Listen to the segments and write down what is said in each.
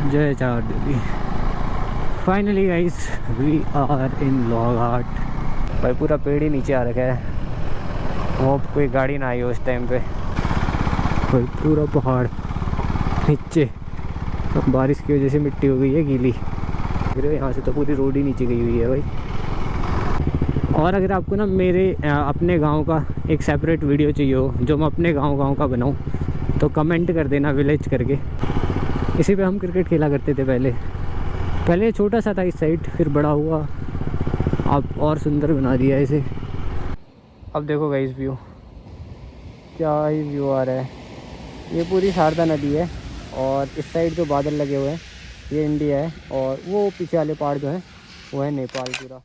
जय चार देवी। Finally guys we are in Lohaghat. भाई पूरा पेड़ ही नीचे आ रखा है, वो कोई गाड़ी ना आई हो उस टाइम पे। भाई पूरा पहाड़ नीचे, तो बारिश की वजह से मिट्टी हो गई है गीली। यहाँ से तो पूरी रोड ही नीचे गई हुई है भाई। और अगर आपको ना मेरे अपने गांव का एक सेपरेट वीडियो चाहिए हो, जो मैं अपने गांव का बनाऊं, तो कमेंट कर देना विलेज करके। इसी पे हम क्रिकेट खेला करते थे पहले छोटा सा था इस साइड, फिर बड़ा हुआ, अब और सुंदर बना दिया इसे। अब देखो गाइस व्यू, क्या ही व्यू आ रहा है। ये पूरी शारदा नदी है और इस साइड जो बादल लगे हुए हैं ये इंडिया है, और वो पीछे वाले पहाड़ जो हैं वो है नेपाल पूरा।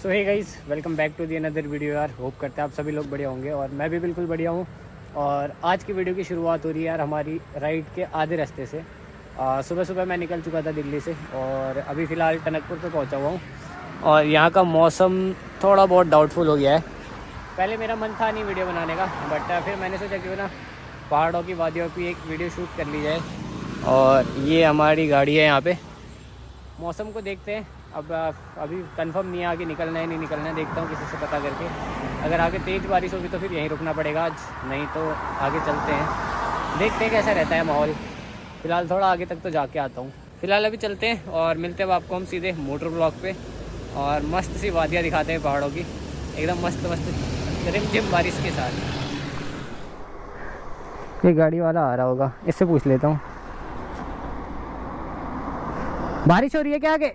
So hey guys, welcome back to the another video यार। होप करते हैं आप सभी लोग बढ़िया होंगे और मैं भी बिल्कुल बढ़िया हूँ। और आज की वीडियो की शुरुआत हो रही है यार हमारी राइड के आधे रास्ते से। सुबह सुबह मैं निकल चुका था दिल्ली से और अभी फ़िलहाल टनकपुर पे पहुंचा हुआ हूँ। और यहाँ का मौसम थोड़ा बहुत डाउटफुल हो गया है। पहले मेरा मन था नहीं वीडियो बनाने का, बट फिर मैंने सोचा क्यों ना पहाड़ों की वादियों की एक वीडियो शूट कर ली जाए। और ये हमारी गाड़ी है यहाँ पे। मौसम को देखते हैं, अब अभी कंफर्म नहीं है आगे निकलना है नहीं निकलना है। देखता हूँ किसी से पता करके, अगर आगे तेज़ बारिश होगी तो फिर यहीं रुकना पड़ेगा आज, नहीं तो आगे चलते हैं, देखते हैं कैसा रहता है माहौल। फ़िलहाल थोड़ा आगे तक तो जाके आता हूँ। फ़िलहाल अभी चलते हैं और मिलते हैं आपको हम सीधे मोटर ब्लॉक पे, और मस्त सी वादियाँ दिखाते हैं पहाड़ों की, एकदम मस्त मस्त रिमझिम बारिश के साथ। ये गाड़ी वाला आ रहा होगा, इससे पूछ लेता हूँ। बारिश हो रही है क्या आगे?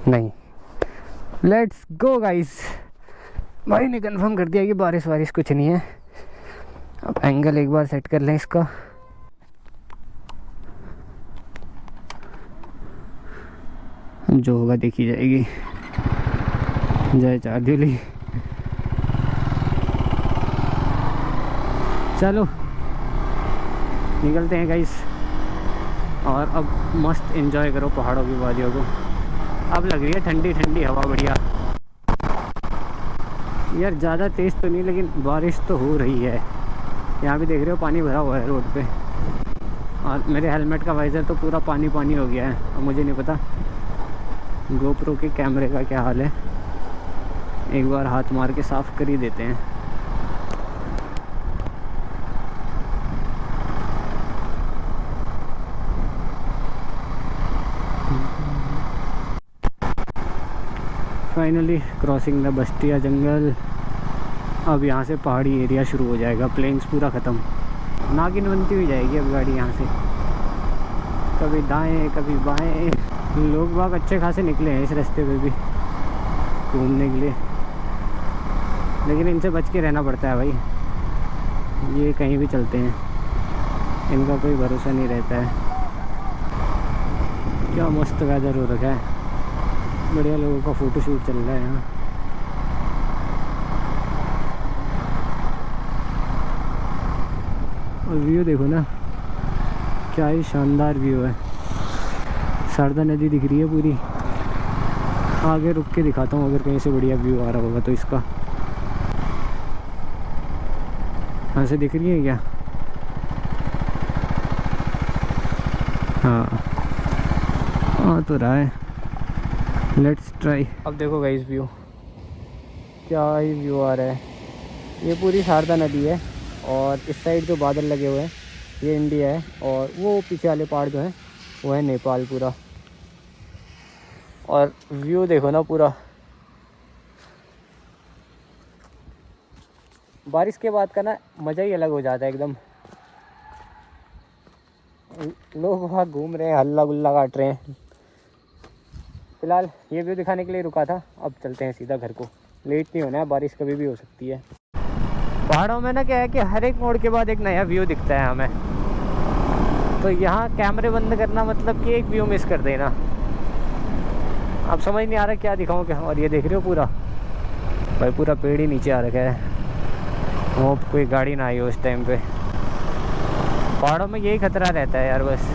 नहीं। Let's go guys. भाई ने कंफर्म कर दिया कि बारिश कुछ नहीं है। अब एंगल एक बार सेट कर लें इसका। जो होगा देखी जाएगी। जय चारदुली। चलो निकलते हैं गाइस, और अब मस्त एंजॉय करो पहाड़ों की वादियों को। अब लग रही है ठंडी ठंडी हवा, बढ़िया यार। ज़्यादा तेज़ तो नहीं, लेकिन बारिश तो हो रही है। यहाँ भी देख रहे हो पानी भरा हुआ है रोड पे, और मेरे हेलमेट का वाइज़र तो पूरा पानी पानी हो गया है। अब मुझे नहीं पता गोप्रो के कैमरे का क्या हाल है, एक बार हाथ मार के साफ़ कर ही देते हैं। फाइनली क्रॉसिंग द बस्तिया जंगल। अब यहाँ से पहाड़ी एरिया शुरू हो जाएगा, प्लेन्स पूरा ख़त्म, नागिन बनती हुई जाएगी अब गाड़ी यहाँ से, कभी दाएं कभी बाएं। लोग बाग अच्छे खासे निकले हैं इस रास्ते पे भी घूमने के लिए, लेकिन इनसे बच के रहना पड़ता है भाई। ये कहीं भी चलते हैं, इनका कोई भरोसा नहीं रहता है। क्या मस्त वेदर हो रखा है, बढ़िया लोगों का फ़ोटो शूट चल रहा है यहाँ। और व्यू देखो ना, क्या ही शानदार व्यू है। शारदा नदी दिख रही है पूरी। आगे रुक के दिखाता हूँ अगर कहीं से बढ़िया व्यू आ रहा होगा तो इसका। यहाँ से दिख रही है क्या? हाँ हाँ तो रहा है। Let's try. अब देखो गाइस व्यू, क्या ही व्यू आ रहा है। ये पूरी शारदा नदी है और इस साइड जो बादल लगे हुए हैं ये इंडिया है, और वो पीछे वाले पहाड़ जो हैं वो है नेपाल पूरा। और व्यू देखो ना पूरा। बारिश के बाद का ना मज़ा ही अलग हो जाता है एकदम। लोग वहाँ घूम रहे हैं, हल्ला गुल्ला काट रहे हैं। फ़िलहाल ये व्यू दिखाने के लिए रुका था, अब चलते हैं सीधा घर को। लेट नहीं होना है, बारिश कभी भी हो सकती है। पहाड़ों में ना क्या है कि हर एक मोड़ के बाद एक नया व्यू दिखता है हमें, तो यहाँ कैमरे बंद करना मतलब कि एक व्यू मिस कर देना। अब समझ नहीं आ रहा क्या दिखाऊँ क्या। और ये देख रहे हो पूरा, भाई पूरा पेड़ ही नीचे आ रखा है, वो कोई गाड़ी ना आई हो उस टाइम पे। पहाड़ों में यही खतरा रहता है यार बस।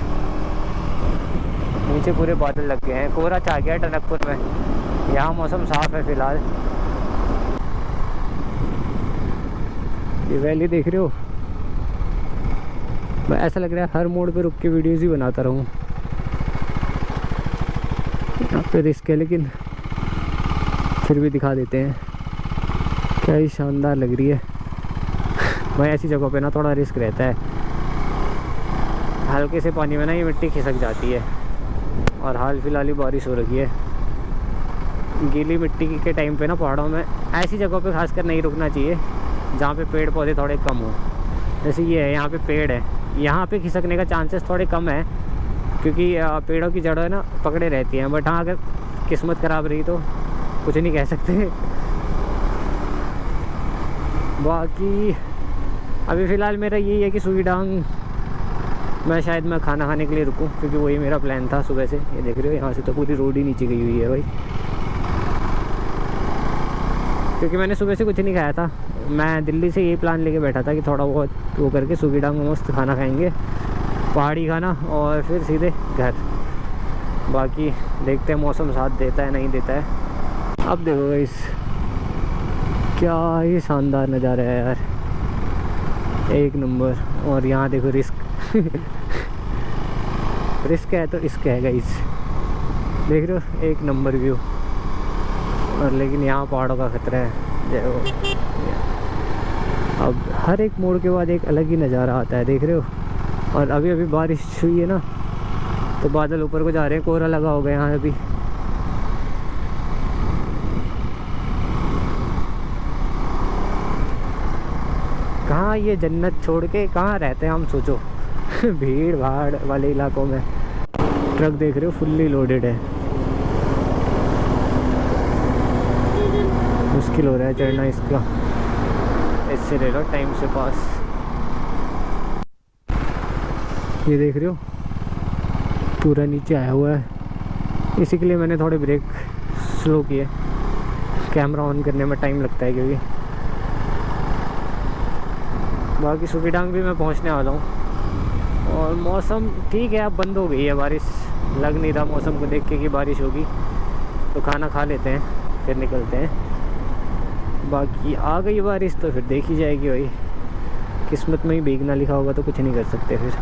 नीचे पूरे बादल लग गए हैं, कोहरा छा गया टनकपुर में। यहाँ मौसम साफ़ है फ़िलहाल। ये वैली देख रहे हो, ऐसा लग रहा है हर मोड़ पे रुक के वीडियोज़ ही बनाता रहूँ। यहाँ पे रिस्क है लेकिन फिर भी दिखा देते हैं। क्या ही शानदार लग रही है भाई। ऐसी जगहों पे ना थोड़ा रिस्क रहता है। हल्के से पानी में ना ये मिट्टी खिसक जाती है, और हाल फिलहाल ही बारिश हो रही है। गीली मिट्टी के टाइम पे ना पहाड़ों में ऐसी जगहों पे खासकर नहीं रुकना चाहिए जहाँ पे पेड़ पौधे थोड़े कम हो। जैसे ये है, यहाँ पे पेड़ है, यहाँ पे खिसकने का चांसेस थोड़े कम है क्योंकि पेड़ों की जड़ें ना पकड़े रहती हैं। बट हाँ, अगर किस्मत ख़राब रही तो कुछ नहीं कह सकते। बाकी अभी फ़िलहाल मेरा यही है कि सुईडांग मैं शायद खाना खाने के लिए रुकूं, क्योंकि वही मेरा प्लान था सुबह से। ये देख रहे हो, यहाँ से तो पूरी रोड ही नीचे गई हुई है भाई, क्योंकि मैंने सुबह से कुछ नहीं खाया था। मैं दिल्ली से यही प्लान लेके बैठा था कि थोड़ा बहुत वो करके सुईडांग में मस्त खाना खाएंगे, पहाड़ी खाना, और फिर सीधे घर। बाकी देखते हैं मौसम साथ देता है नहीं देता है। अब देखो गाइस, क्या ही शानदार नज़ारा है यार, एक नंबर। और यहाँ देखो रिस्क रिस्क है तो इश्क है गाइस, देख रहे हो, एक नंबर व्यू। और लेकिन यहाँ पहाड़ों का खतरा है। जय अब हर एक मोड़ के बाद एक अलग ही नज़ारा आता है, देख रहे हो। और अभी अभी बारिश हुई है ना, तो बादल ऊपर को जा रहे हैं, कोहरा लगा होगा यहाँ अभी। कहाँ ये जन्नत छोड़ के कहाँ रहते हैं हम, सोचो। भीड़ भाड़ वाले इलाकों में। ट्रक देख रहे हो, फुल्ली लोडेड है। मुश्किल हो रहा है चढ़ना इसका, इससे ले लो टाइम से पास। ये देख रहे हो, पूरा नीचे आया हुआ है, इसी के लिए मैंने थोड़े ब्रेक स्लो किए। कैमरा ऑन करने में टाइम लगता है क्योंकि। बाकी सुईडांग भी मैं पहुंचने वाला हूँ, और मौसम ठीक है, अब बंद हो गई है बारिश। लग नहीं रहा मौसम को देख के कि बारिश होगी, तो खाना खा लेते हैं फिर निकलते हैं। बाकी आ गई बारिश तो फिर देखी जाएगी भाई, किस्मत में ही भीगना लिखा होगा तो कुछ नहीं कर सकते फिर।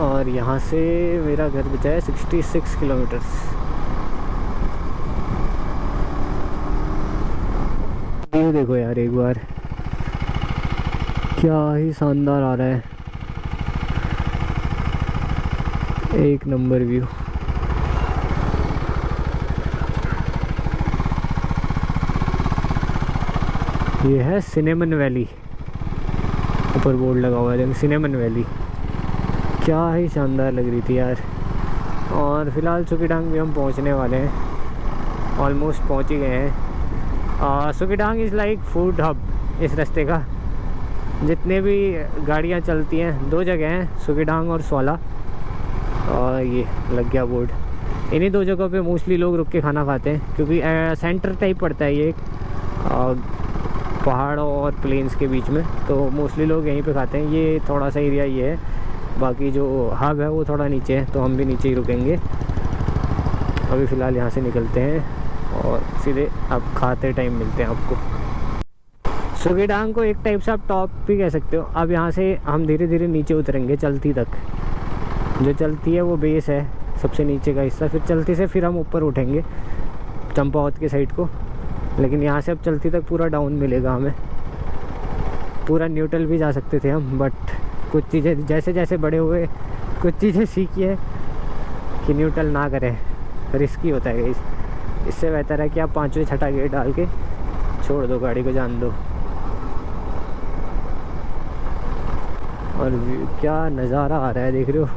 और यहाँ से मेरा घर बचा है 66 किलोमीटर्स। ये देखो यार, एक बार क्या ही शानदार आ रहा है, एक नंबर व्यू। ये है सिनेमन वैली, ऊपर बोर्ड लगा हुआ है सिनेमन वैली। क्या ही शानदार लग रही थी यार। और फिलहाल सुईडांग भी हम पहुंचने वाले हैं, ऑलमोस्ट पहुंच ही गए हैं। सुईडांग इज़ लाइक फूड हब इस रास्ते का। जितने भी गाड़ियां चलती हैं, दो जगह हैं, सुईडांग और स्वाला। और ये लग गया बोर्ड। इन्हीं दो जगहों पे मोस्टली लोग रुक के खाना खाते हैं, क्योंकि सेंटर टाइप पड़ता है ये एक पहाड़ों और प्लेन्स के बीच में, तो मोस्टली लोग यहीं पे खाते हैं। ये थोड़ा सा एरिया ये है, बाकी जो हब है वो थोड़ा नीचे है, तो हम भी नीचे ही रुकेंगे। अभी फ़िलहाल यहाँ से निकलते हैं और सीधे अब खाते टाइम मिलते हैं आपको। सुईडांग को एक टाइप से आप टॉप भी कह सकते हो। अब यहाँ से हम धीरे धीरे नीचे उतरेंगे चलती तक। जो चलती है वो बेस है, सबसे नीचे का हिस्सा। फिर चलती से फिर हम ऊपर उठेंगे चंपावत के साइड को। लेकिन यहाँ से अब चलती तक पूरा डाउन मिलेगा हमें। पूरा न्यूट्रल भी जा सकते थे हम, बट कुछ चीज़ें जैसे जैसे बड़े हुए कुछ चीज़ें सीखी है कि न्यूट्रल ना करें, रिस्की होता है। इससे बेहतर है कि आप 5वें 6ठा गेयर डाल के छोड़ दो, गाड़ी को जान दो। और क्या नज़ारा आ रहा है, देख रहे हो।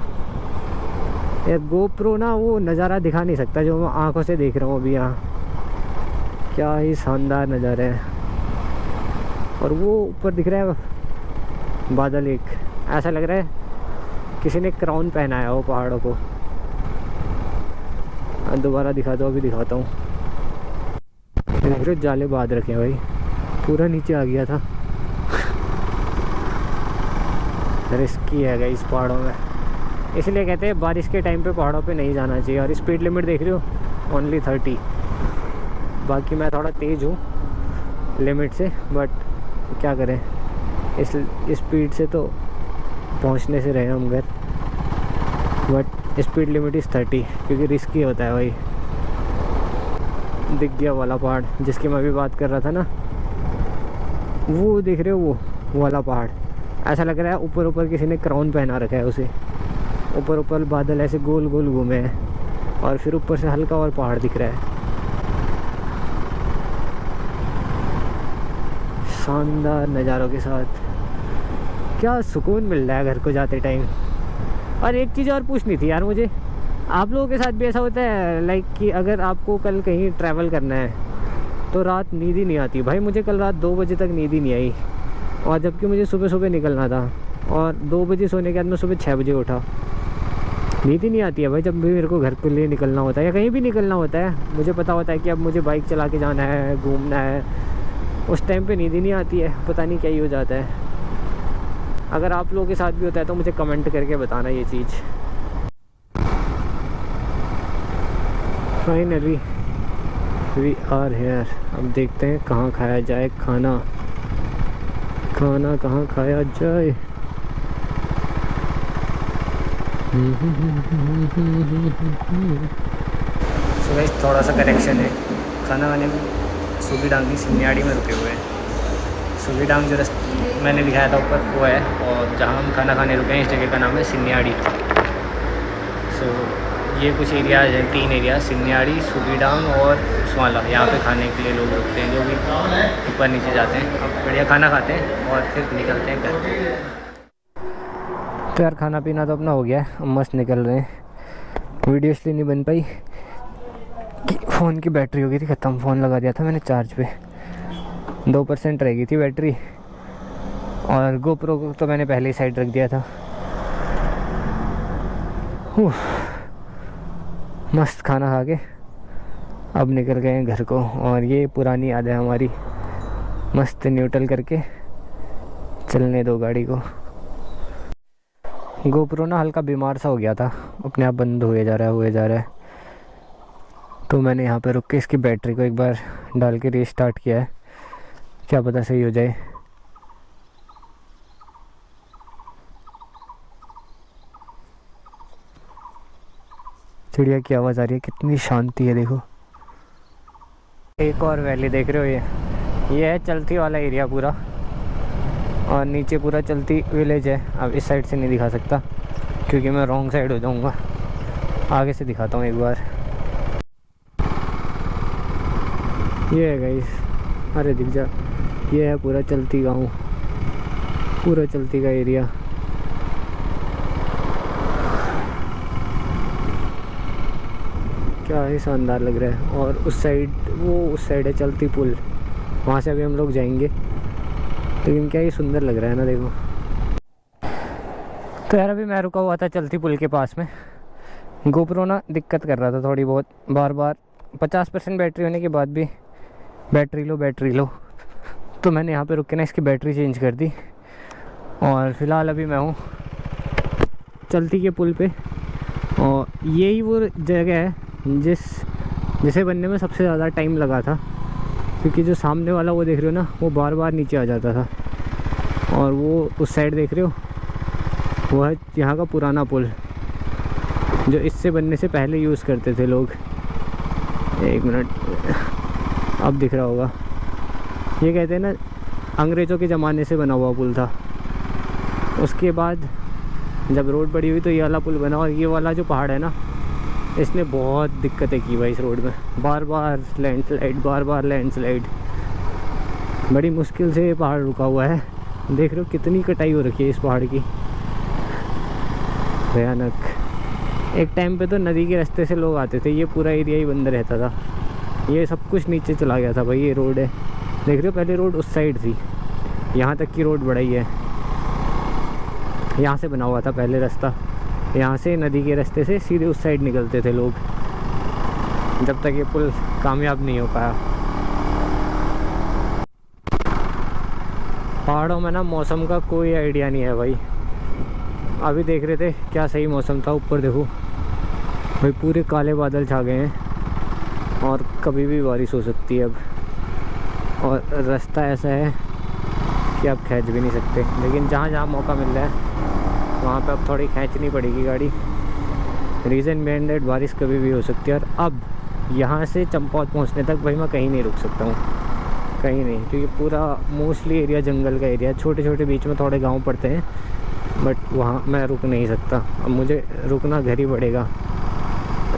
यार गोप्रो ना वो नज़ारा दिखा नहीं सकता जो मैं आंखों से देख रहा हूँ अभी यहाँ। क्या ही शानदार नज़ारा है। और वो ऊपर दिख रहा है बादल, एक ऐसा लग रहा है किसी ने क्राउन पहनाया हो पहाड़ों को। दोबारा दिखा दो, अभी दिखाता हूँ। देख रहे हो, जाले बांध रखे हैं भाई, पूरा नीचे आ गया था। रिस्की है गाइस पहाड़ों में, इसलिए कहते हैं बारिश के टाइम पे पहाड़ों पे नहीं जाना चाहिए। और स्पीड लिमिट देख रहे हो, ओनली 30। बाकी मैं थोड़ा तेज़ हूँ लिमिट से, बट क्या करें, इस स्पीड से तो पहुंचने से रहे हम घर, बट स्पीड लिमिट इज़ 30 क्योंकि रिस्की होता है भाई। दिख गया वाला पहाड़ जिसकी मैं अभी बात कर रहा था ना, वो देख रहे हो वो वाला पहाड़। ऐसा लग रहा है ऊपर ऊपर किसी ने क्राउन पहना रखा है उसे। ऊपर ऊपर बादल ऐसे गोल गोल घूमे हैं और फिर ऊपर से हल्का और पहाड़ दिख रहा है। शानदार नज़ारों के साथ क्या सुकून मिल रहा है घर को जाते टाइम। और एक चीज़ और पूछनी थी यार मुझे, आप लोगों के साथ भी ऐसा होता है लाइक कि अगर आपको कल कहीं ट्रैवल करना है तो रात नींद ही नहीं आती? भाई मुझे कल रात 2 बजे तक नींद ही नहीं आई, और जबकि मुझे सुबह सुबह निकलना था, और 2 बजे सोने के बाद मैं सुबह 6 बजे उठा। नींद ही नहीं आती है भाई जब भी मेरे को घर के लिए निकलना होता है या कहीं भी निकलना होता है। मुझे पता होता है कि अब मुझे बाइक चला के जाना है, घूमना है, उस टाइम पे नींद ही नहीं आती है। पता नहीं क्या ही हो जाता है। अगर आप लोगों के साथ भी होता है तो मुझे कमेंट करके बताना ये चीज़। Finally we are here. अब देखते हैं कहाँ खाया जाए खाना। खाना कहाँ खाया जाए? सो गाइस थोड़ा सा करेक्शन है, खाना खाने में सूगी डांग की सिन्याड़ी में रुके हुए हैं। सूगी डांग जो मैंने दिखाया था ऊपर वो है, और जहाँ हम खाना खाने रुके हैं इस जगह का नाम है सिन्याड़ी। सो ये कुछ एरियाज हैं, 3 एरिया, सिन्याड़ी, सूगी डांग और स्वाला। यहाँ पे खाने के लिए लोग रुकते हैं जो भी ऊपर नीचे जाते हैं। अब बढ़िया खाना खाते हैं और फिर निकलते हैं घर। तो यार खाना पीना तो अपना हो गया है, अब मस्त निकल रहे हैं। वीडियो इसलिए नहीं बन पाई कि फ़ोन की बैटरी हो गई थी ख़त्म। फ़ोन लगा दिया था मैंने चार्ज पे, 2% रह गई थी बैटरी, और गोप्रो को तो मैंने पहले ही साइड रख दिया था। मस्त खाना खा के अब निकल गए हैं घर को, और ये पुरानी याद है हमारी। मस्त न्यूट्रल करके चलने दो गाड़ी को। गोप्रो ना हल्का बीमार सा हो गया था, अपने आप बंद हुए जा रहा है। तो मैंने यहाँ पे रुक के इसकी बैटरी को एक बार डाल के रीस्टार्ट किया है, क्या पता सही हो जाए। चिड़िया की आवाज़ आ रही है, कितनी शांति है देखो। एक और वैली देख रहे हो, ये है चलती वाला एरिया पूरा, और नीचे पूरा चलती विलेज है। अब इस साइड से नहीं दिखा सकता क्योंकि मैं रॉन्ग साइड हो जाऊंगा। आगे से दिखाता हूँ एक बार। ये है गाइस, अरे दिख जा, ये है पूरा चलती गाँव, पूरा चलती का एरिया। क्या ही शानदार लग रहा है। और उस साइड, वो उस साइड है चलती पुल, वहाँ से अभी हम लोग जाएंगे। लेकिन क्या ही सुंदर लग रहा है ना देखो। तो यार अभी मैं रुका हुआ था चलती पुल के पास में। गोप्रो ना दिक्कत कर रहा था थोड़ी बहुत, बार बार 50% बैटरी होने के बाद भी बैटरी लो। तो मैंने यहाँ पे रुक के ना इसकी बैटरी चेंज कर दी, और फ़िलहाल अभी मैं हूँ चलती के पुल पे। और यही वो जगह है जिसे बनने में सबसे ज़्यादा टाइम लगा था, क्योंकि जो सामने वाला वो देख रहे हो ना, वो बार बार नीचे आ जाता था। और वो उस साइड देख रहे हो, वो है यहाँ का पुराना पुल जो इससे बनने से पहले यूज़ करते थे लोग। 1 मिनट, अब दिख रहा होगा। ये कहते हैं ना अंग्रेज़ों के ज़माने से बना हुआ पुल था। उसके बाद जब रोड बड़ी हुई तो ये वाला पुल बना, और ये वाला जो पहाड़ है ना, इसने बहुत दिक्कतें की भाई इस रोड में। बार बार लैंडस्लाइड, बड़ी मुश्किल से ये पहाड़ रुका हुआ है। देख रहे हो कितनी कटाई हो रखी है इस पहाड़ की, भयानक। एक टाइम पे तो नदी के रास्ते से लोग आते थे, ये पूरा एरिया ही बंद रहता था। ये सब कुछ नीचे चला गया था भाई। ये रोड है, देख रहे हो, पहले रोड उस साइड थी, यहाँ तक की रोड बढ़ाई है। यहाँ से बना हुआ था पहले रास्ता, यहाँ से नदी के रास्ते से सीधे उस साइड निकलते थे लोग, जब तक ये पुल कामयाब नहीं हो पाया। पहाड़ों में ना मौसम का कोई आइडिया नहीं है भाई। अभी देख रहे थे क्या सही मौसम था, ऊपर देखो भाई पूरे काले बादल छा गए हैं, और कभी भी बारिश हो सकती है अब। और रास्ता ऐसा है कि आप खींच भी नहीं सकते, लेकिन जहाँ जहाँ मौका मिल रहा है वहाँ पे अब थोड़ी खींचनी पड़ेगी गाड़ी। रीज़न बिहाइंड दैट बारिश कभी भी हो सकती है। और अब यहाँ से चंपावत पहुँचने तक भाई मैं कहीं नहीं रुक सकता हूँ, कहीं नहीं, क्योंकि पूरा मोस्टली एरिया जंगल का एरिया है। छोटे छोटे बीच में थोड़े गांव पड़ते हैं, बट वहाँ मैं रुक नहीं सकता। अब मुझे रुकना घर ही पड़ेगा।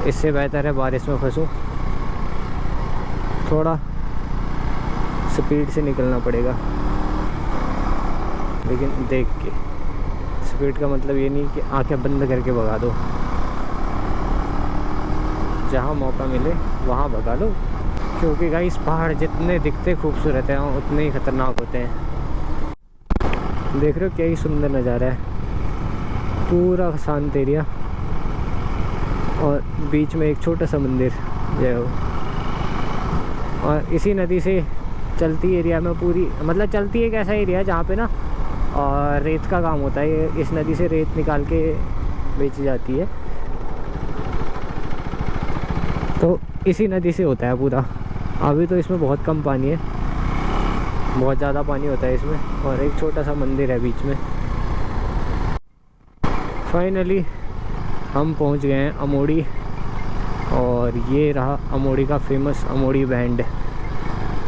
इससे बेहतर है बारिश में फंसूँ, थोड़ा स्पीड से निकलना पड़ेगा, लेकिन देख के। स्पीड का मतलब ये नहीं कि आंखें बंद करके भगा दो, जहाँ मौका मिले वहाँ भगा लो, क्योंकि गाइस पहाड़ जितने दिखते खूबसूरत हैं उतने ही ख़तरनाक होते हैं। देख रहे हो क्या ही सुंदर नज़ारा है, पूरा शांत एरिया और बीच में एक छोटा सा मंदिर जय हो। और इसी नदी से चलती एरिया में पूरी, मतलब चलती एक ऐसा एरिया है जहाँ पे ना और रेत का काम होता है। इस नदी से रेत निकाल के बेची जाती है, तो इसी नदी से होता है पूरा। अभी तो इसमें बहुत कम पानी है, बहुत ज़्यादा पानी होता है इसमें, और एक छोटा सा मंदिर है बीच में। फाइनली हम पहुंच गए हैं अमोड़ी, और ये रहा अमोड़ी का फेमस अमोड़ी बैंड।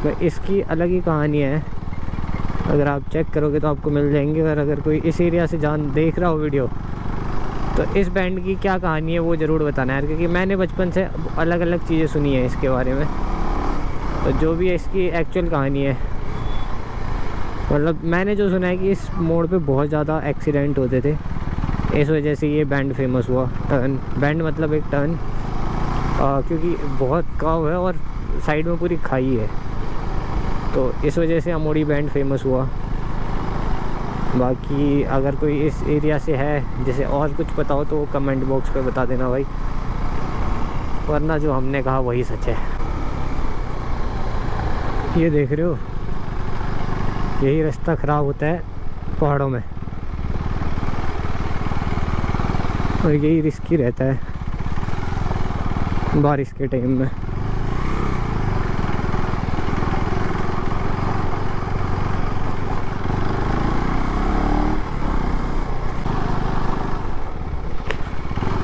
मैं इसकी अलग ही कहानी है, अगर आप चेक करोगे तो आपको मिल जाएंगे। और अगर कोई इस एरिया से देख रहा हो वीडियो, तो इस बैंड की क्या कहानी है वो ज़रूर बताना यार, क्योंकि मैंने बचपन से अलग अलग चीज़ें सुनी है इसके बारे में। तो जो भी है इसकी एक्चुअल कहानी है, मतलब मैंने जो सुना है कि इस मोड़ पे बहुत ज़्यादा एक्सीडेंट होते थे, इस वजह से ये बैंड फेमस हुआ। टर्न बैंड मतलब एक टर्न, क्योंकि बहुत गाँव है और साइड में पूरी खाई है, तो इस वजह से अमोड़ी बैंड फेमस हुआ। बाकी अगर कोई इस एरिया से है जिसे और कुछ पता हो तो वो कमेंट बॉक्स पे बता देना भाई, वरना जो हमने कहा वही सच है। ये देख रहे हो, यही रास्ता ख़राब होता है पहाड़ों में, और यही रिस्की रहता है बारिश के टाइम में।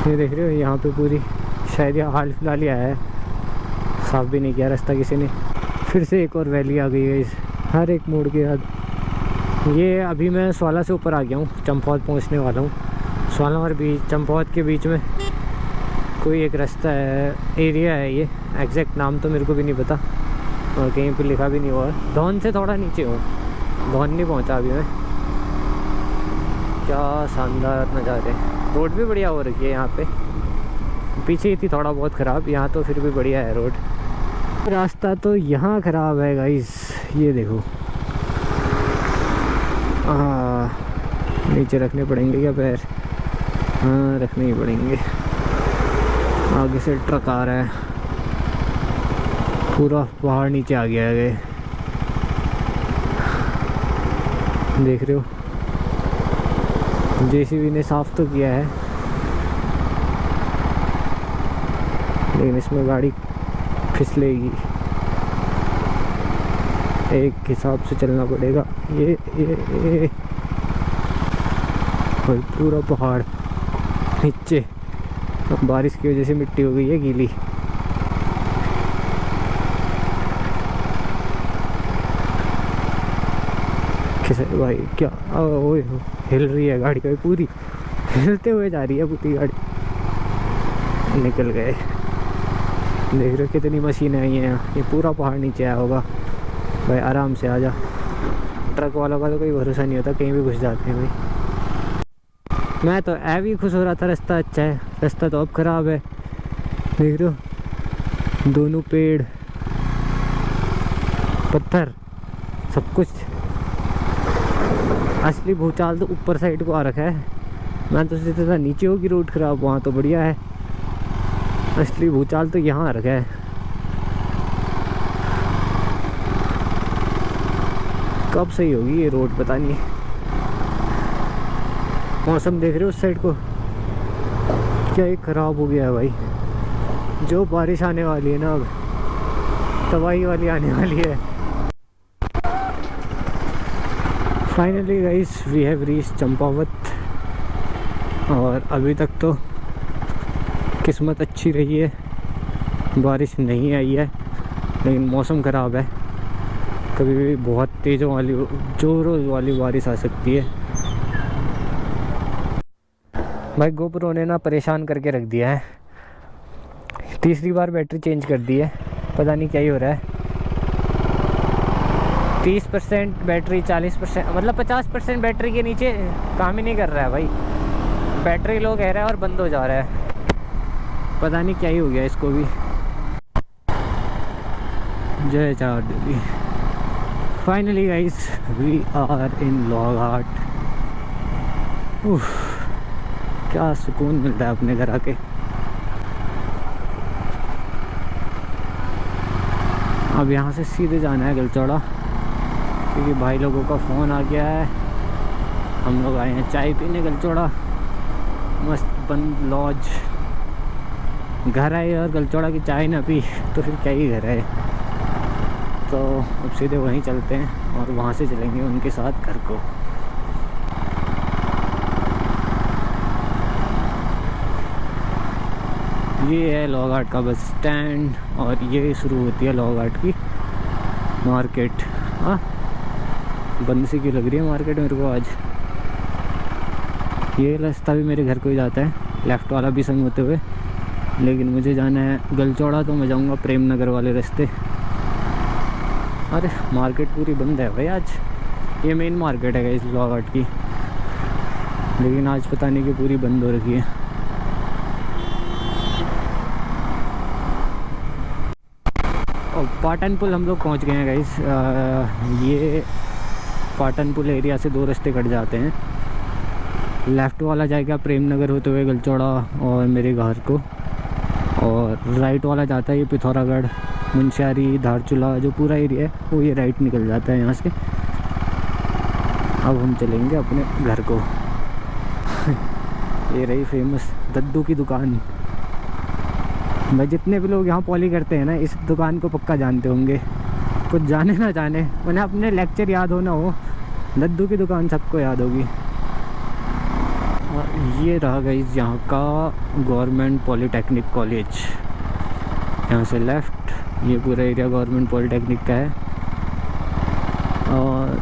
ये देख रहे हो, यहाँ पे पूरी शायद ये हाल फिलहाल ही आया है, साफ भी नहीं किया रास्ता किसी ने। फिर से एक और वैली आ गई है इस हर एक मोड़ के बाद। ये अभी मैं स्वाला से ऊपर आ गया हूँ, चंपावत पहुँचने वाला हूँ। स्वाला और चंपावत के बीच में कोई एक रास्ता है, एरिया है ये, एग्जैक्ट नाम तो मेरे को भी नहीं पता और कहीं पे लिखा भी नहीं हुआ। धौन से थोड़ा नीचे हूँ, धौन नहीं पहुँचा अभी मैं। क्या शानदार नज़ारे, रोड भी बढ़िया हो रखी है यहाँ पे, पीछे ही थी थोड़ा बहुत ख़राब, यहाँ तो फिर भी बढ़िया है रोड। रास्ता तो यहाँ ख़राब है गाइस, ये देखो। नीचे रखने पड़ेंगे क्या पैर? हाँ रखने ही पड़ेंगे। आगे से ट्रक आ रहा है, पूरा पहाड़ नीचे आ गया है, देख रहे हो। जेसीबी ने साफ़ तो किया है, लेकिन इसमें गाड़ी फिसलेगी, एक हिसाब से चलना पड़ेगा। ये भाई पूरा पहाड़ नीचे, बारिश की वजह से मिट्टी हो गई है गीली। भाई क्या ओए हिल रही है गाड़ी का, पूरी हिलते हुए जा रही है पूरी गाड़ी। निकल गए, देख रहे हो कितनी मशीनें आई हैं यहाँ। ये पूरा पहाड़ नीचे आया होगा भाई, आराम से आ जा। ट्रक वालों का तो कोई भरोसा नहीं होता, कहीं भी घुस जाते हैं भाई। मैं तो भी खुश हो रहा था, रास्ता अच्छा है, रास्ता तो अब ख़राब है। देख रहे हो, दोनों पेड़ पत्थर सब कुछ। असली भूचाल तो ऊपर साइड को आ रखा है, मैं तो सोचता था नीचे होगी रोड ख़राब, वहाँ तो बढ़िया है। असली भूचाल तो यहाँ आ रखा है। कब सही होगी ये रोड पता नहीं। मौसम देख रहे हो उस साइड को, क्या ही ख़राब हो गया है भाई। जो बारिश आने वाली है ना, अब तबाही वाली आने वाली है। Finally guys we have reach Champawat. और अभी तक तो किस्मत अच्छी रही है, बारिश नहीं आई है, लेकिन मौसम ख़राब है। कभी भी बहुत तेज़ों वाली जोरों वाली बारिश आ सकती है। भाई गोप्रो ने ना परेशान करके रख दिया है। तीसरी बार बैटरी चेंज कर दी है, पता नहीं क्या ही हो रहा है। 30% बैटरी, 40%, मतलब 50% बैटरी के नीचे काम ही नहीं कर रहा है भाई। बैटरी लो कह रहा है और बंद हो जा रहा है, पता नहीं क्या ही हो गया इसको भी। जय चार देवी। Finally guys we are in Lohaghat. क्या सुकून मिलता है अपने घर आके। अब यहाँ से सीधे जाना है गलचौड़ा, क्योंकि भाई लोगों का फ़ोन आ गया है। हम लोग आए हैं चाय पीने गलचौड़ा, मस्त बंद लॉज। घर आए और गलचौड़ा की चाय ना पी तो फिर क्या ही घर है। तो अब सीधे वहीं चलते हैं और वहाँ से चलेंगे उनके साथ घर को। ये है लोहाघाट का बस स्टैंड और ये शुरू होती है लोहाघाट की मार्केट। हाँ, बंद सी क्यों लग रही है मार्केट मेरे को आज। ये रास्ता भी मेरे घर को ही जाता है, लेफ़्ट वाला भी संग होते हुए, लेकिन मुझे जाना है गलचौड़ा तो मैं जाऊँगा प्रेम नगर वाले रास्ते। अरे मार्केट पूरी बंद है भाई आज। ये मेन मार्केट है इस लोहाघाट की, लेकिन आज पता नहीं कि पूरी बंद हो रखी है। और पाटन पुल हम लोग पहुंच गए हैं गाइस। ये पाटन पुल एरिया से 2 रास्ते कट जाते हैं। लेफ़्ट वाला जाएगा प्रेम नगर होते हुए गलचौड़ा और मेरे घर को, और राइट वाला जाता है ये पिथौरागढ़, मुंशियारी, धारचूला, जो पूरा एरिया है वो ये राइट निकल जाता है यहाँ से। अब हम चलेंगे अपने घर को। ये रही फेमस दद्दू की दुकान। भाई जितने भी लोग यहाँ पॉली करते हैं ना, इस दुकान को पक्का जानते होंगे। कुछ जाने ना जाने, उन्हें अपने लेक्चर याद हो ना हो, दद्दू की दुकान सबको याद होगी। और ये रहा गाइस यहाँ का गवर्नमेंट पॉलीटेक्निक कॉलेज। यहाँ से लेफ़्ट ये पूरा एरिया गवर्नमेंट पॉलीटेक्निक का है, और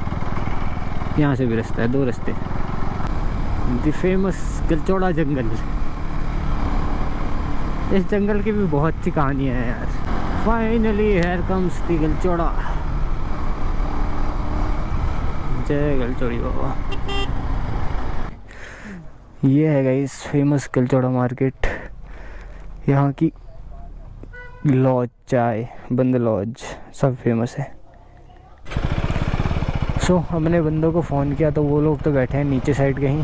यहाँ से भी रास्ता है, 2 रास्ते। The famous Galchauda jungle. इस जंगल की भी बहुत सी कहानियाँ हैं यार। Finally here comes the Galchauda. जय गलचौड़ी बाबा। ये है गाइस फेमस गलचौड़ा मार्केट। यहाँ की लॉज, चाय, बंद लॉज सब फेमस है। सो हमने बंदों को फ़ोन किया तो वो लोग तो बैठे हैं नीचे साइड कहीं।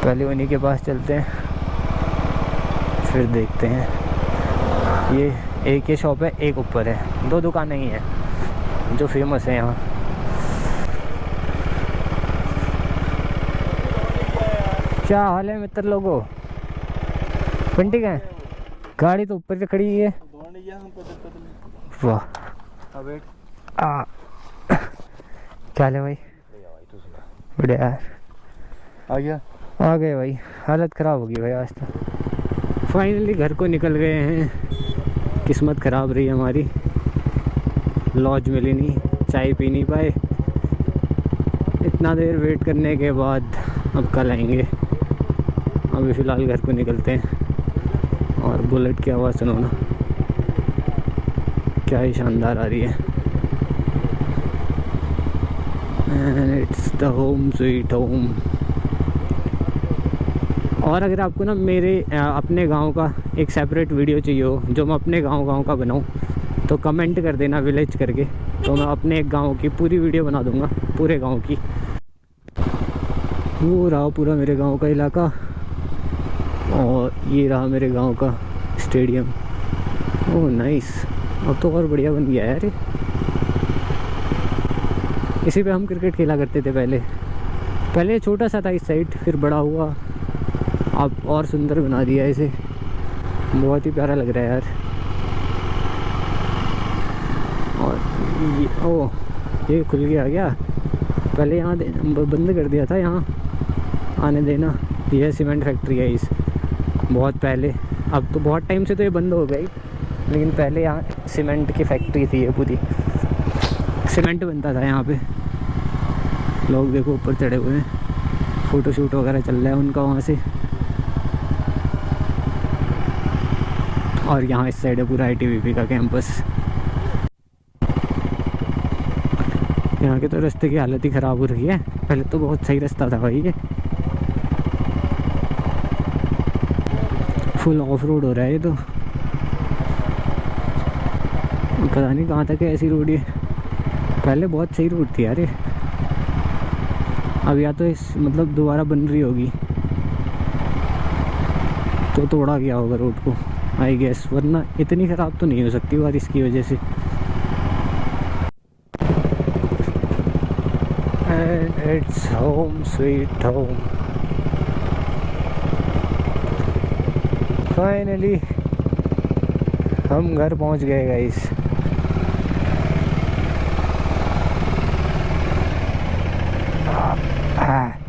पहले उन्हीं के पास चलते हैं, फिर देखते हैं। ये एक ही शॉप है, एक ऊपर है, 2 दुकानें ही हैं जो फेमस है यहाँ। क्या हाल है मित्र लोगों? पिंटी का गाड़ी तो ऊपर से खड़ी है। वाह क्या है भाई? बढ़िया आ गए भाई। हालत ख़राब होगी भाई आज तो। फाइनली घर को निकल गए हैं। किस्मत ख़राब रही हमारी, लॉज मिली नहीं, चाय पी नहीं पाए। इतना देर वेट करने के बाद अब कल आएंगे। अभी फ़िलहाल घर को निकलते हैं। और बुलेट की आवाज़ सुनो ना, क्या ही शानदार आ रही है। And it's the home sweet home. और अगर आपको ना मेरे अपने गांव का एक सेपरेट वीडियो चाहिए हो, जो मैं अपने गांव का बनाऊं, तो कमेंट कर देना विलेज करके, तो मैं अपने एक गांव की पूरी वीडियो बना दूंगा, पूरे गांव की। वो रहा पूरा मेरे गांव का इलाका, और ये रहा मेरे गांव का स्टेडियम। ओह नाइस, अब तो और बढ़िया बन गया है यार। इसी पे हम क्रिकेट खेला करते थे पहले छोटा सा था इस साइड, फिर बड़ा हुआ, अब और सुंदर बना दिया इसे। बहुत ही प्यारा लग रहा है यार। और ये खुल गया क्या? पहले यहाँ बंद कर दिया था यहाँ आने देना। यह सीमेंट फैक्ट्री है इस बहुत पहले, अब तो बहुत टाइम से तो ये बंद हो गई, लेकिन पहले यहाँ सीमेंट की फैक्ट्री थी, ये पूरी सीमेंट बनता था यहाँ पे। लोग देखो ऊपर चढ़े हुए हैं, फ़ोटोशूट वगैरह चल रहा है उनका वहाँ से। और यहाँ इस साइड है पूरा ITBP का कैंपस। यहाँ के तो रास्ते की हालत ही ख़राब हो रही है, पहले तो बहुत सही रास्ता था भाई। ये फुल ऑफ रोड हो रहा है ये तो, पता नहीं कहाँ तक है ऐसी रोड ये। पहले बहुत सही रोड थी यार ये, अब या तो इस मतलब दोबारा बन रही होगी तो तोड़ा गया होगा रोड को आई गेस, वरना इतनी ख़राब तो नहीं हो सकती बारिश की वजह से। And its home sweet home. Finally हम घर पहुंच गए गाइस। हाँ